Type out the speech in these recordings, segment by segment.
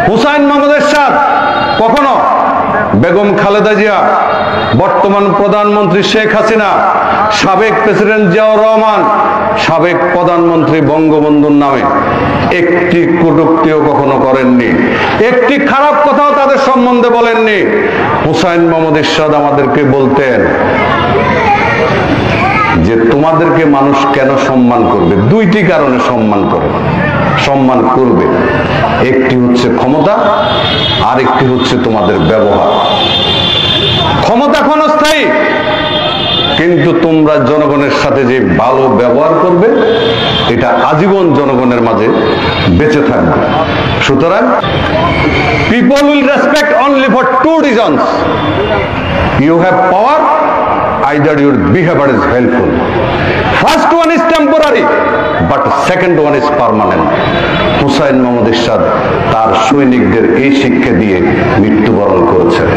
হুসাইন মোহাম্মদ এরশাদ কখনো বেগম খালেদা জিয়া, বর্তমান প্রধানমন্ত্রী শেখ হাসিনা, সাবেক প্রেসিডেন্ট জিয়াউর রহমান, সাবেক প্রধানমন্ত্রী বঙ্গবন্ধুর নামে একটি কটূক্তিও কখনো করেননি, একটি খারাপ কথাও তাদের সম্বন্ধে বলেননি। হুসাইন মোহাম্মদ এরশাদ আমাদেরকে বলতেন যে তোমাদেরকে মানুষ কেন সম্মান করবে, দুইটি কারণে সম্মান করবে, একটি হচ্ছে ক্ষমতা, আর একটি হচ্ছে তোমাদের ব্যবহার। ক্ষমতা ক্ষণস্থায়ী, কিন্তু তোমরা জনগণের সাথে যে ভালো ব্যবহার করবে এটা আজীবন জনগণের মাঝে বেঁচে থাকবে। সুতরাং people will respect only for two reasons, you have power, either your behavior is helpful. First one is temporary, but second one is permanent. Hussain Muhammad Ershad তার সৈনিকদের এই শিক্ষা দিয়ে মৃত্যুবরণ করেছেন।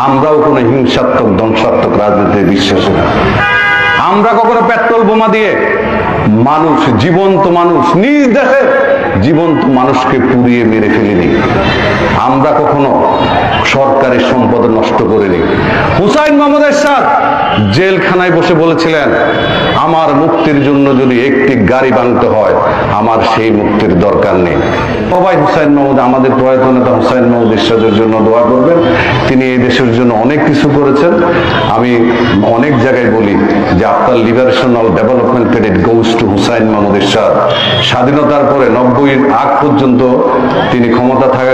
আমরাও কোনো হিংসাত্মক ধ্বংসাত্মক রাজনীতিতে বিশ্বাসী না। আমরা কখনো পেট্রোল বোমা দিয়ে মানুষ, জীবন্ত মানুষ, নিজ দেশে জীবন্ত মানুষকে পুড়িয়ে মেরে ফেলিনি। আমরা কখনো সরকারি সম্পদ নষ্ট করিনি। হুসাইন মোহাম্মদ এরশাদ জেলখানায় বসে বলেছিলেন, আমার মুক্তির জন্য যদি একটি গাড়ি ভাঙতে হয় আমার সেই মুক্তির দরকার নেই। সবাই হুসাইন মোহাম্মদ, আমাদের প্রয়াত নেতা হুসাইন মোহাম্মদ এরশাদের জন্য দোয়া করবেন। তিনি এই দেশের জন্য অনেক কিছু করেছেন। আমি অনেক জায়গায় বলি যে আপনার liberational development credit goes to Hussain Muhammad Ershad. স্বাধীনতার পরে 90-এর আগ পর্যন্ত তিনি ক্ষমতা থাকা